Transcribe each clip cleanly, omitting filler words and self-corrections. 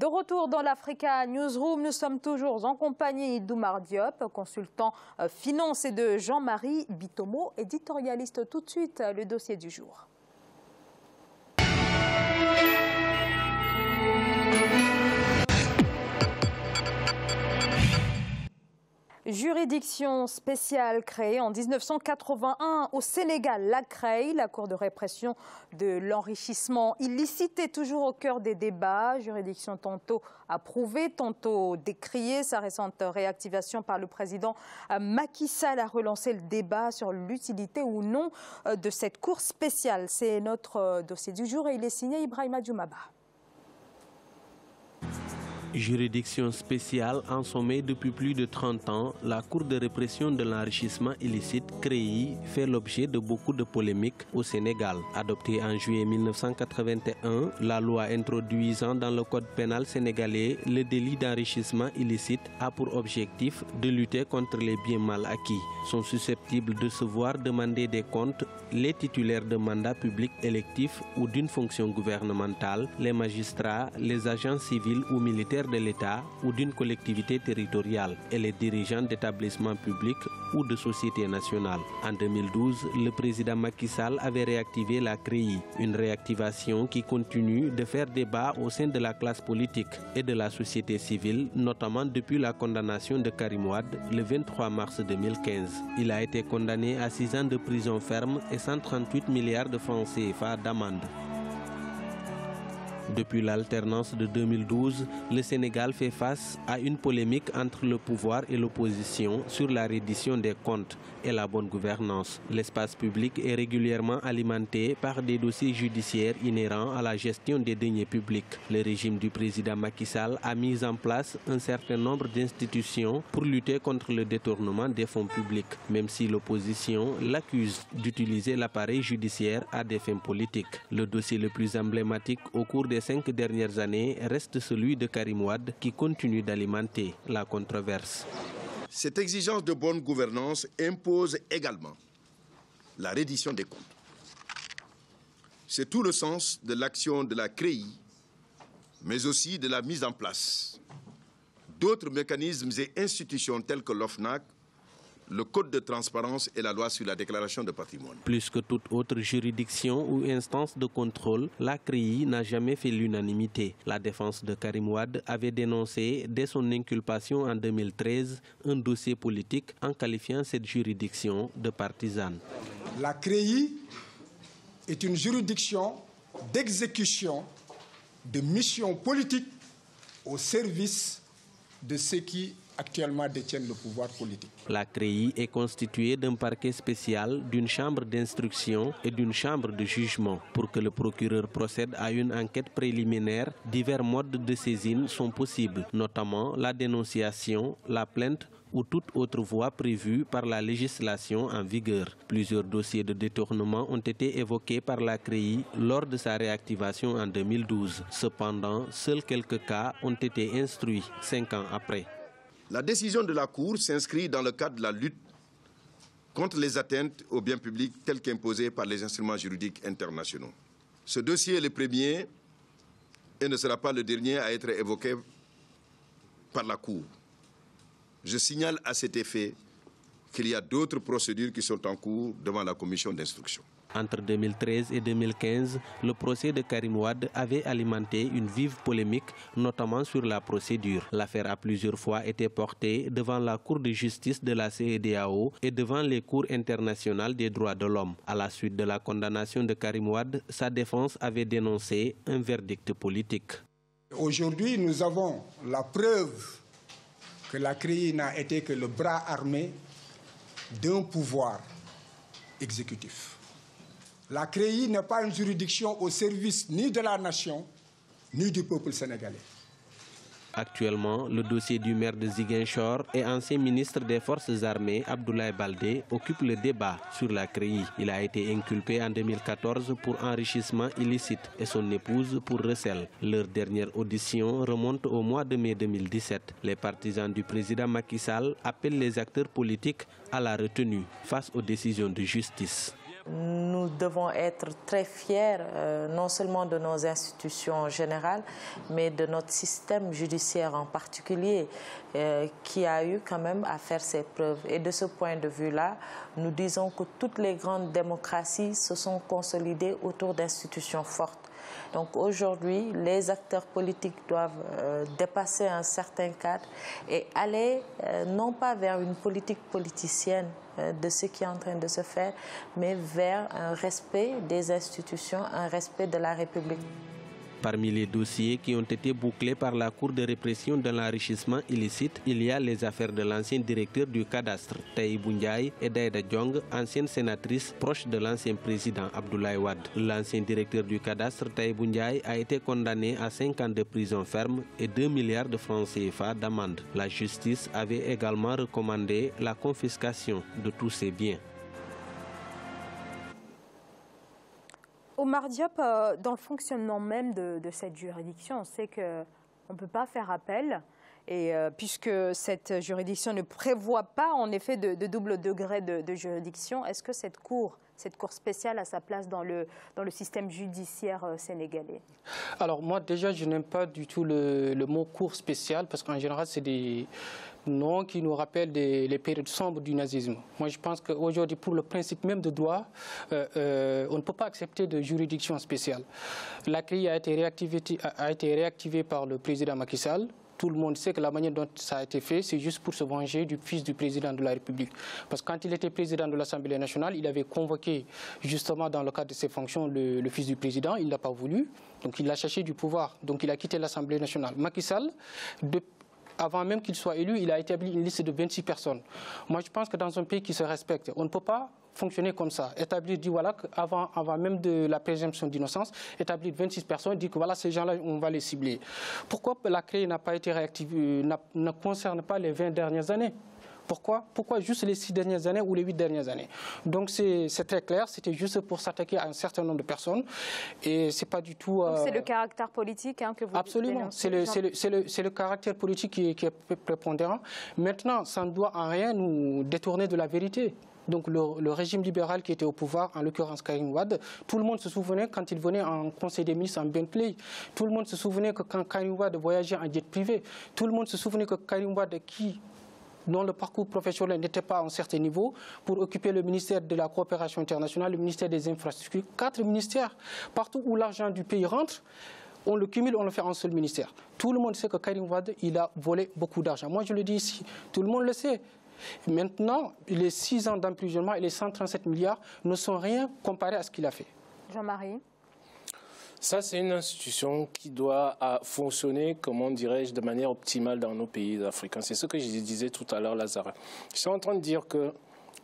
De retour dans l'Africa Newsroom, nous sommes toujours en compagnie d'Oumar Diop, consultant finance, et de Jean-Marie Bitomo, éditorialiste. Tout de suite, le dossier du jour. Juridiction spéciale créée en 1981 au Sénégal, la CREI, la Cour de répression de l'enrichissement illicite, est toujours au cœur des débats. Juridiction tantôt approuvée, tantôt décriée. Sa récente réactivation par le président Macky Sall a relancé le débat sur l'utilité ou non de cette Cour spéciale. C'est notre dossier du jour et il est signé Ibrahima Djoumaba. Juridiction spéciale en sommet depuis plus de 30 ans, la Cour de répression de l'enrichissement illicite CREI fait l'objet de beaucoup de polémiques au Sénégal. Adoptée en juillet 1981, la loi introduisant dans le code pénal sénégalais le délit d'enrichissement illicite a pour objectif de lutter contre les biens mal acquis. Sont susceptibles de se voir demander des comptes les titulaires de mandats publics électifs ou d'une fonction gouvernementale, les magistrats, les agents civils ou militaires de l'État ou d'une collectivité territoriale et les dirigeants d'établissements publics ou de sociétés nationales. En 2012, le président Macky Sall avait réactivé la CREI, une réactivation qui continue de faire débat au sein de la classe politique et de la société civile, notamment depuis la condamnation de Karim Wade le 23 mars 2015. Il a été condamné à 6 ans de prison ferme et 138 milliards de francs CFA d'amende. Depuis l'alternance de 2012, le Sénégal fait face à une polémique entre le pouvoir et l'opposition sur la reddition des comptes et la bonne gouvernance. L'espace public est régulièrement alimenté par des dossiers judiciaires inhérents à la gestion des deniers publics. Le régime du président Macky Sall a mis en place un certain nombre d'institutions pour lutter contre le détournement des fonds publics, même si l'opposition l'accuse d'utiliser l'appareil judiciaire à des fins politiques. Le dossier le plus emblématique au cours des 5 dernières années reste celui de Karim Wade qui continue d'alimenter la controverse. Cette exigence de bonne gouvernance impose également la reddition des comptes. C'est tout le sens de l'action de la CREI, mais aussi de la mise en place d'autres mécanismes et institutions tels que l'OFNAC, le Code de transparence et la loi sur la déclaration de patrimoine. Plus que toute autre juridiction ou instance de contrôle, la CREI n'a jamais fait l'unanimité. La défense de Karim Wade avait dénoncé dès son inculpation en 2013 un dossier politique en qualifiant cette juridiction de partisane. La CREI est une juridiction d'exécution de missions politiques au service de ceux qui actuellement détiennent le pouvoir politique. La CREI est constituée d'un parquet spécial, d'une chambre d'instruction et d'une chambre de jugement. Pour que le procureur procède à une enquête préliminaire, divers modes de saisine sont possibles, notamment la dénonciation, la plainte ou toute autre voie prévue par la législation en vigueur. Plusieurs dossiers de détournement ont été évoqués par la CREI lors de sa réactivation en 2012. Cependant, seuls quelques cas ont été instruits 5 ans après. La décision de la Cour s'inscrit dans le cadre de la lutte contre les atteintes aux biens publics telles qu'imposées par les instruments juridiques internationaux. Ce dossier est le premier et ne sera pas le dernier à être évoqué par la Cour. Je signale à cet effet qu'il y a d'autres procédures qui sont en cours devant la commission d'instruction. Entre 2013 et 2015, le procès de Karim Wade avait alimenté une vive polémique, notamment sur la procédure. L'affaire a plusieurs fois été portée devant la Cour de justice de la CEDEAO et devant les cours internationales des droits de l'homme. À la suite de la condamnation de Karim Wade, sa défense avait dénoncé un verdict politique. Aujourd'hui, nous avons la preuve que la CREI n'a été que le bras armé d'un pouvoir exécutif. La CREI n'est pas une juridiction au service ni de la nation, ni du peuple sénégalais. Actuellement, le dossier du maire de Ziguinchor et ancien ministre des Forces armées, Abdoulaye Baldé, occupe le débat sur la CREI. Il a été inculpé en 2014 pour enrichissement illicite et son épouse pour recel. Leur dernière audition remonte au mois de mai 2017. Les partisans du président Macky Sall appellent les acteurs politiques à la retenue face aux décisions de justice. nous devons être très fiers, non seulement de nos institutions en général, mais de notre système judiciaire en particulier, qui a eu quand même à faire ses preuves. Et de ce point de vue-là, nous disons que toutes les grandes démocraties se sont consolidées autour d'institutions fortes. Donc aujourd'hui, les acteurs politiques doivent dépasser un certain cadre et aller non pas vers une politique politicienne de ce qui est en train de se faire, mais vers un respect des institutions, un respect de la République. Parmi les dossiers qui ont été bouclés par la Cour de répression de l'enrichissement illicite, il y a les affaires de l'ancien directeur du cadastre, Tahibou Ndiaye, et d'Aïda Diong, ancienne sénatrice proche de l'ancien président Abdoulaye Wade. L'ancien directeur du cadastre, Tahibou Ndiaye, a été condamné à 5 ans de prison ferme et 2 milliards de francs CFA d'amende. La justice avait également recommandé la confiscation de tous ses biens. Omar Diop, dans le fonctionnement même de cette juridiction, on sait qu'on ne peut pas faire appel, et, puisque cette juridiction ne prévoit pas en effet de double degré de juridiction. Est-ce que cette cour spéciale a sa place dans le système judiciaire sénégalais? Alors moi déjà je n'aime pas du tout le mot cour spéciale, parce qu'en général c'est des noms qui nous rappellent les périodes sombres du nazisme. Moi je pense qu'aujourd'hui pour le principe même de droit, on ne peut pas accepter de juridiction spéciale. La CREI a été réactivée par le président Macky Sall. Tout le monde sait que la manière dont ça a été fait, c'est juste pour se venger du fils du président de la République. Parce que quand il était président de l'Assemblée nationale, il avait convoqué justement dans le cadre de ses fonctions le fils du président. Il ne l'a pas voulu, donc il l'a cherché du pouvoir. Donc il a quitté l'Assemblée nationale. Macky Sall, avant même qu'il soit élu, il a établi une liste de 26 personnes. Moi je pense que dans un pays qui se respecte, on ne peut pas fonctionner comme ça, établir, dire voilà, avant même de la présomption d'innocence, établir 26 personnes, dire que voilà, ces gens-là, on va les cibler. Pourquoi la CREI n'a pas été réactivée, ne concerne pas les 20 dernières années? Pourquoi juste les 6 dernières années ou les 8 dernières années? Donc c'est très clair, c'était juste pour s'attaquer à un certain nombre de personnes et c'est pas du tout... C'est le caractère politique que vous Absolument, c'est le caractère politique qui est prépondérant. Maintenant, ça ne doit en rien nous détourner de la vérité. Donc le régime libéral qui était au pouvoir, en l'occurrence Karim Wade, tout le monde se souvenait quand il venait en Conseil des ministres en Bentley, tout le monde se souvenait que quand Karim Wade voyageait en jet privé, tout le monde se souvenait que Karim Wade, dont le parcours professionnel n'était pas à un certain niveau, pour occuper le ministère de la coopération internationale, le ministère des infrastructures, 4 ministères. Partout où l'argent du pays rentre, on le cumule, on le fait en un seul ministère. Tout le monde sait que Karim Wade, il a volé beaucoup d'argent. Moi, je le dis ici, tout le monde le sait. Maintenant, les 6 ans d'emprisonnement et les 137 milliards ne sont rien comparés à ce qu'il a fait. Jean-Marie? Ça, c'est une institution qui doit fonctionner, comment dirais-je, de manière optimale dans nos pays africains. C'est ce que je disais tout à l'heure, Lazare. Je suis en train de dire que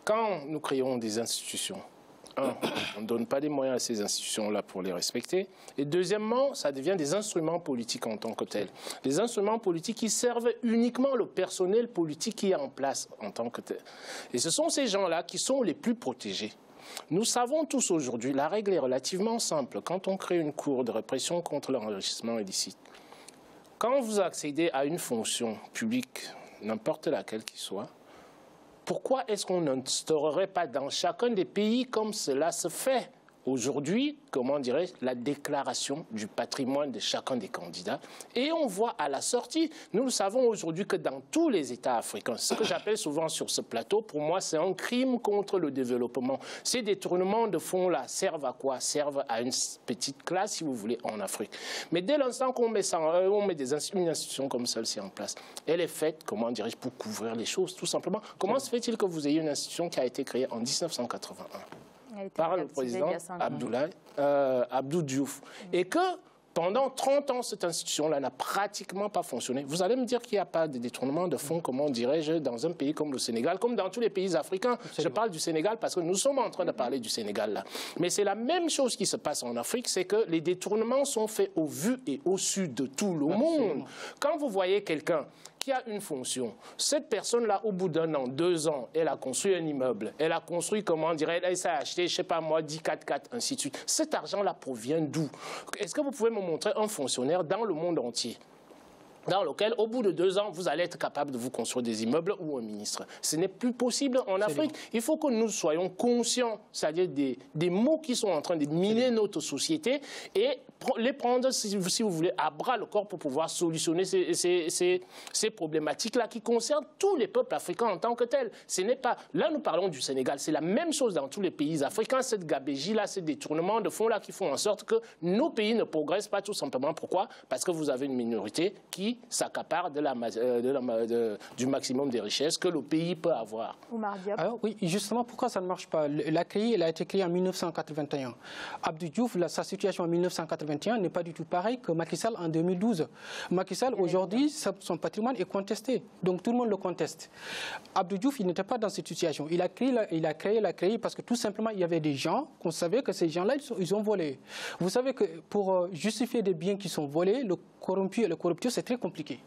quand nous créons des institutions, on ne donne pas des moyens à ces institutions-là pour les respecter. Et deuxièmement, ça devient des instruments politiques en tant que tels. Des instruments politiques qui servent uniquement le personnel politique qui est en place en tant que tel. Et ce sont ces gens-là qui sont les plus protégés. Nous savons tous aujourd'hui, la règle est relativement simple. Quand on crée une cour de répression contre l'enrichissement illicite, quand vous accédez à une fonction publique, n'importe laquelle qu'il soit, pourquoi est-ce qu'on n'instaurerait pas dans chacun des pays comme cela se fait aujourd'hui, comment dirais-je, la déclaration du patrimoine de chacun des candidats. Et on voit à la sortie, nous le savons aujourd'hui que dans tous les États africains, ce que j'appelle souvent sur ce plateau, pour moi, c'est un crime contre le développement. Ces détournements de fonds-là servent à quoi? Servent à une petite classe, si vous voulez, en Afrique. Mais dès l'instant qu'on met, une institution comme celle-ci en place, elle est faite, comment dirais-je, pour couvrir les choses, tout simplement. Comment se fait-il que vous ayez une institution qui a été créée en 1981 par le président Abdou Diouf, et que pendant 30 ans, cette institution-là n'a pratiquement pas fonctionné. Vous allez me dire qu'il n'y a pas de détournement de fonds, comment dirais-je, dans un pays comme le Sénégal, comme dans tous les pays africains. Je parle du Sénégal parce que nous sommes en train de parler du Sénégal là. Mais c'est la même chose qui se passe en Afrique, c'est que les détournements sont faits au vu et au su de tout le monde. Quand vous voyez quelqu'un qui a une fonction, cette personne-là, au bout d'un an, 2 ans, elle a construit un immeuble, elle a construit, comment dirais-je, elle s'est acheté, je ne sais pas moi, 10 4x4, ainsi de suite. Cet argent-là provient d'où? Est-ce que vous pouvez me montrer un fonctionnaire dans le monde entier dans lequel, au bout de 2 ans, vous allez être capable de vous construire des immeubles ou un ministre. Ce n'est plus possible en Afrique. Il faut que nous soyons conscients, c'est-à-dire des maux qui sont en train de miner notre société et les prendre, si vous voulez, à bras le corps pour pouvoir solutionner ces problématiques-là qui concernent tous les peuples africains en tant que tels. Ce n'est pas... Là, nous parlons du Sénégal. C'est la même chose dans tous les pays africains. Cette gabégie-là, ces détournements de fonds-là qui font en sorte que nos pays ne progressent pas tout simplement. Pourquoi? Parce que vous avez une minorité qui s'accapare du maximum des richesses que le pays peut avoir. Alors, oui, justement, pourquoi ça ne marche pas? La CREI, elle a été créée en 1981. Abdou Diouf, sa situation en 1981 n'est pas du tout pareille que Macky Sall en 2012. Macky Sall, aujourd'hui, son patrimoine est contesté. Donc tout le monde le conteste. Abdou Diouf, il n'était pas dans cette situation. Il a créé la CREI parce que tout simplement, il y avait des gens qu'on savait que ces gens-là, ils ont volé. Vous savez que pour justifier des biens qui sont volés, le corrompu et le corrupteur, c'est très compliqué.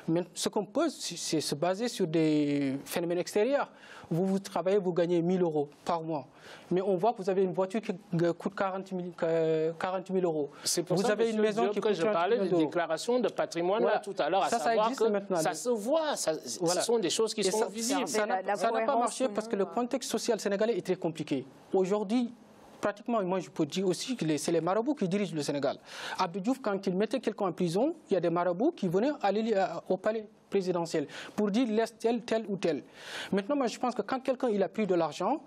Mais ce qu'on peut, c'est se baser sur des phénomènes extérieurs. Vous travaillez, vous gagnez 1 000 € par mois. Mais on voit que vous avez une voiture qui coûte 40 000 €. C'est pour vous ça, avez une maison qui que je parlais de déclaration de patrimoine là, tout à l'heure, à savoir que ça se voit, ce sont des choses qui sont visibles. Ça n'a pas marché parce que le contexte social sénégalais est très compliqué. Aujourd'hui, pratiquement, moi je peux dire aussi que c'est les marabouts qui dirigent le Sénégal. Abdou Diouf, quand il mettait quelqu'un en prison, il y a des marabouts qui venaient aller au palais présidentiel pour dire laisse tel ou tel. Maintenant, moi je pense que quand quelqu'un il a pris de l'argent,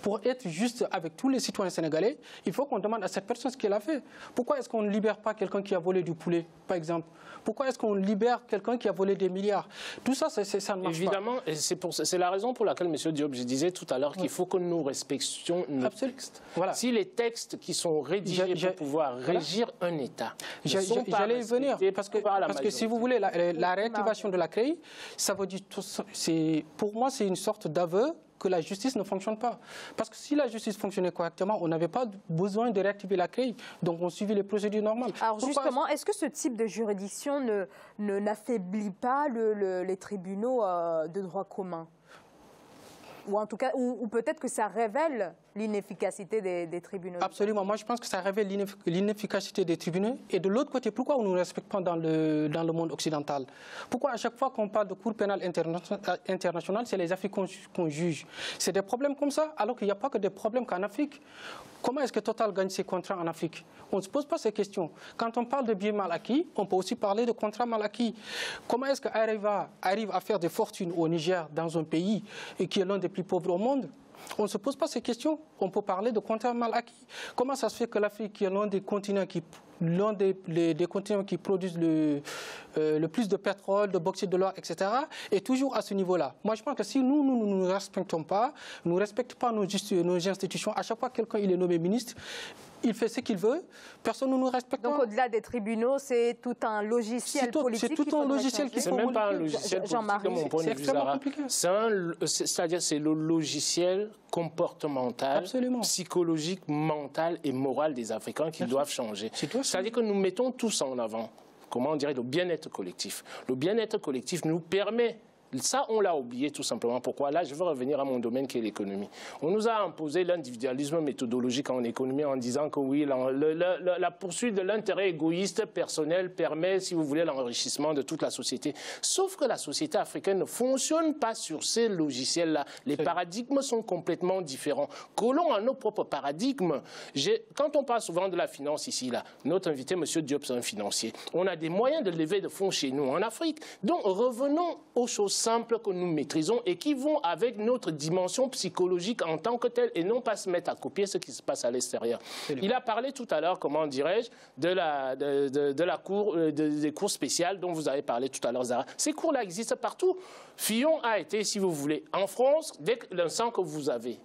pour être juste avec tous les citoyens sénégalais, il faut qu'on demande à cette personne ce qu'elle a fait. Pourquoi est-ce qu'on ne libère pas quelqu'un qui a volé du poulet, par exemple? Pourquoi est-ce qu'on libère quelqu'un qui a volé des milliards? Tout ça, ça ne marche Évidemment, pas. Évidemment, c'est la raison pour laquelle, M. Diop, je disais tout à l'heure qu'il faut que nous respections nos textes. Voilà. Si les textes qui sont rédigés pour pouvoir régir un État ne sont pas j'allais y venir, parce que si vous voulez, la réactivation de la CREI, ça veut dire, pour moi, c'est une sorte d'aveu que la justice ne fonctionne pas. Parce que si la justice fonctionnait correctement, on n'avait pas besoin de réactiver la CREI. Donc on suivit les procédures normales. Alors justement, est-ce que ce type de juridiction n'affaiblit pas les tribunaux de droit commun? Ou en tout cas, ou peut-être que ça révèle l'inefficacité des tribunaux? Absolument. Moi, je pense que ça révèle l'inefficacité des tribunaux. Et de l'autre côté, pourquoi on ne nous respecte pas dans le monde occidental? Pourquoi à chaque fois qu'on parle de Cour pénale internationale, c'est les Africains qu'on juge? C'est des problèmes comme ça, alors qu'il n'y a pas que des problèmes qu'en Afrique. Comment est-ce que Total gagne ses contrats en Afrique? On ne se pose pas ces questions. Quand on parle de biens mal acquis, on peut aussi parler de contrats mal acquis. Comment est-ce qu'Areva arrive à faire des fortunes au Niger, dans un pays qui est l'un des plus pauvres au monde? On ne se pose pas ces questions. On peut parler de contrats mal acquis. Comment ça se fait que l'Afrique, qui est l'un des continents qui produisent le plus de pétrole, de bauxite, de l'or, etc., est toujours à ce niveau-là? Moi, je pense que si nous ne nous respectons pas, nous ne respectons pas nos institutions, à chaque fois que quelqu'un est nommé ministre, il fait ce qu'il veut, personne ne nous respecte pas. Donc au-delà des tribunaux, c'est tout un logiciel politique. C'est tout un logiciel qui c'est même pas un logiciel politique de mon point de vue, Zahra. C'est-à-dire c'est le logiciel comportemental, psychologique, mental et moral des Africains qui doivent changer. C'est-à-dire que nous mettons tous en avant, comment on dirait, le bien-être collectif. Le bien-être collectif nous permet... Ça, on l'a oublié tout simplement. Pourquoi? Là, je veux revenir à mon domaine qui est l'économie. On nous a imposé l'individualisme méthodologique en économie en disant que oui, la poursuite de l'intérêt égoïste personnel permet, si vous voulez, l'enrichissement de toute la société. Sauf que la société africaine ne fonctionne pas sur ces logiciels-là. Les paradigmes sont complètement différents. Collons à nos propres paradigmes. Quand on parle souvent de la finance ici, là, notre invité, M. Diop, c'est un financier. On a des moyens de lever de fonds chez nous en Afrique. Donc, revenons aux choses simples que nous maîtrisons et qui vont avec notre dimension psychologique en tant que telle et non pas se mettre à copier ce qui se passe à l'extérieur. Il a parlé tout à l'heure, comment dirais-je, des cours spéciales dont vous avez parlé tout à l'heure, Zahra. Ces cours-là existent partout. Fillon a été, si vous voulez, en France, dès l'instant que vous avez,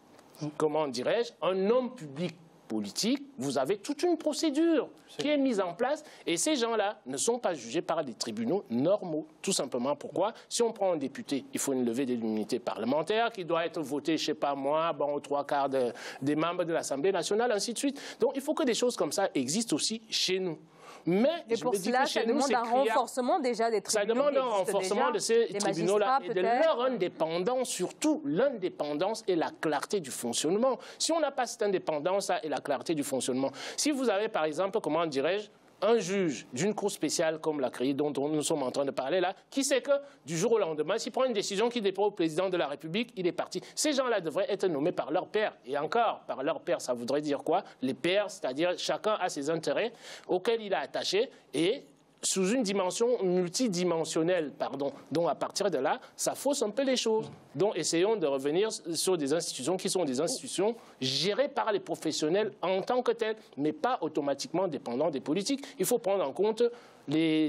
comment dirais-je, un homme public politique, vous avez toute une procédure qui est mise en place et ces gens-là ne sont pas jugés par des tribunaux normaux. Tout simplement pourquoi? Si on prend un député, il faut une levée de l'immunité parlementaire qui doit être votée, je ne sais pas moi, aux 3/4 des membres de l'Assemblée nationale, ainsi de suite. Donc il faut que des choses comme ça existent aussi chez nous. Mais et pour cela, ça demande un renforcement déjà des tribunaux. Ça demande un renforcement de ces tribunaux-là et de leur indépendance, surtout l'indépendance et la clarté du fonctionnement. Si on n'a pas cette indépendance et la clarté du fonctionnement, si vous avez par exemple, comment dirais-je, un juge d'une cour spéciale comme la CREI dont nous sommes en train de parler là, qui sait que du jour au lendemain, s'il prend une décision qui dépend au président de la République, il est parti. Ces gens-là devraient être nommés par leur père. Et encore, par leur père, ça voudrait dire quoi? Les pères, c'est-à-dire chacun a ses intérêts auxquels il est attaché et sous une dimension multidimensionnelle, pardon. Donc à partir de là, ça fausse un peu les choses. Donc essayons de revenir sur des institutions qui sont des institutions gérées par les professionnels en tant que telles, mais pas automatiquement dépendantes des politiques. Il faut prendre en compte des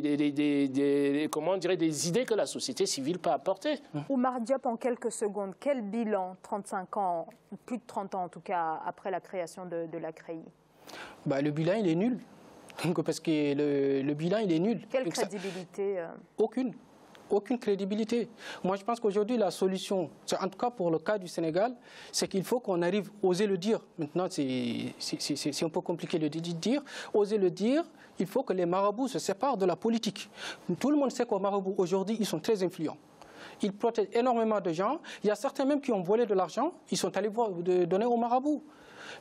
idées que la société civile peut apporter. Oumar Diop, en quelques secondes, quel bilan, 35 ans, plus de 30 ans en tout cas, après la création de la CREI? Le bilan, il est nul. Parce que le bilan, il est nul. Quelle crédibilité? Aucune. Aucune crédibilité. Moi, je pense qu'aujourd'hui, la solution, en tout cas pour le cas du Sénégal, c'est qu'il faut qu'on arrive à oser le dire. Maintenant, c'est un peu compliqué de dire. Oser le dire, il faut que les marabouts se séparent de la politique. Tout le monde sait qu'aux marabouts, aujourd'hui, ils sont très influents. Ils protègent énormément de gens. Il y a certains même qui ont volé de l'argent. Ils sont allés donner aux marabouts.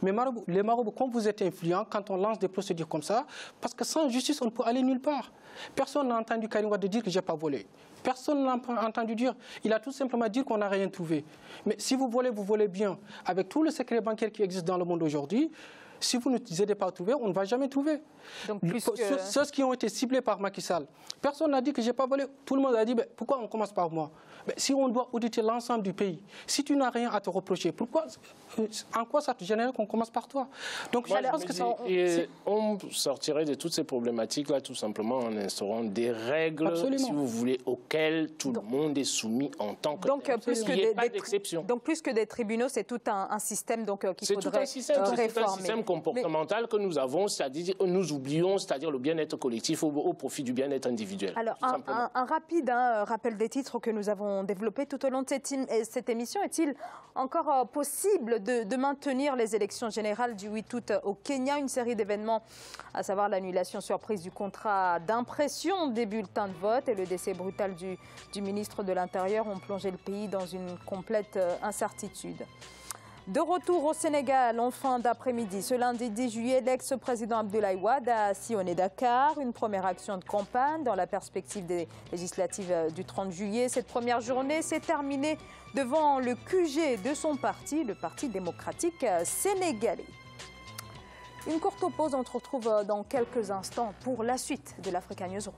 Mais les marabouts, quand vous êtes influents, quand on lance des procédures comme ça, parce que sans justice, on ne peut aller nulle part. Personne n'a entendu Karim Wade dire que je n'ai pas volé. Personne n'a entendu dire. Il a tout simplement dit qu'on n'a rien trouvé. Mais si vous volez bien. Avec tout le secret bancaire qui existe dans le monde aujourd'hui, si vous ne nous aidez pas à trouver, on ne va jamais trouver. Donc, ceux qui ont été ciblés par Macky Sall, personne n'a dit que je n'ai pas volé. Tout le monde a dit, pourquoi on commence par moi? Si on doit auditer l'ensemble du pays, si tu n'as rien à te reprocher, en quoi ça te génère qu'on commence par toi? Donc, moi, je pense que on sortirait de toutes ces problématiques-là tout simplement en instaurant des règles, absolument, si vous voulez, auxquelles tout le monde est soumis en tant que donc, plus que des, pas d'exception. Donc plus que des tribunaux, c'est tout un système qu'il faudrait réformer. C'est tout un système comportemental que nous avons, c'est-à-dire nous oublions, c'est-à-dire le bien-être collectif au profit du bien-être individuel. Alors un rapide rappel des titres que nous avons développé tout au long de cette émission. Est-il encore possible de maintenir les élections générales du 8 août au Kenya? Une série d'événements, à savoir l'annulation surprise du contrat d'impression des bulletins de vote et le décès brutal du ministre de l'Intérieur, ont plongé le pays dans une complète incertitude. De retour au Sénégal en fin d'après-midi, ce lundi 10 juillet, l'ex-président Abdoulaye Wade a sillonné Dakar, une première action de campagne dans la perspective des législatives du 30 juillet. Cette première journée s'est terminée devant le QG de son parti, le Parti démocratique sénégalais. Une courte pause, on se retrouve dans quelques instants pour la suite de l'Africa Newsroom.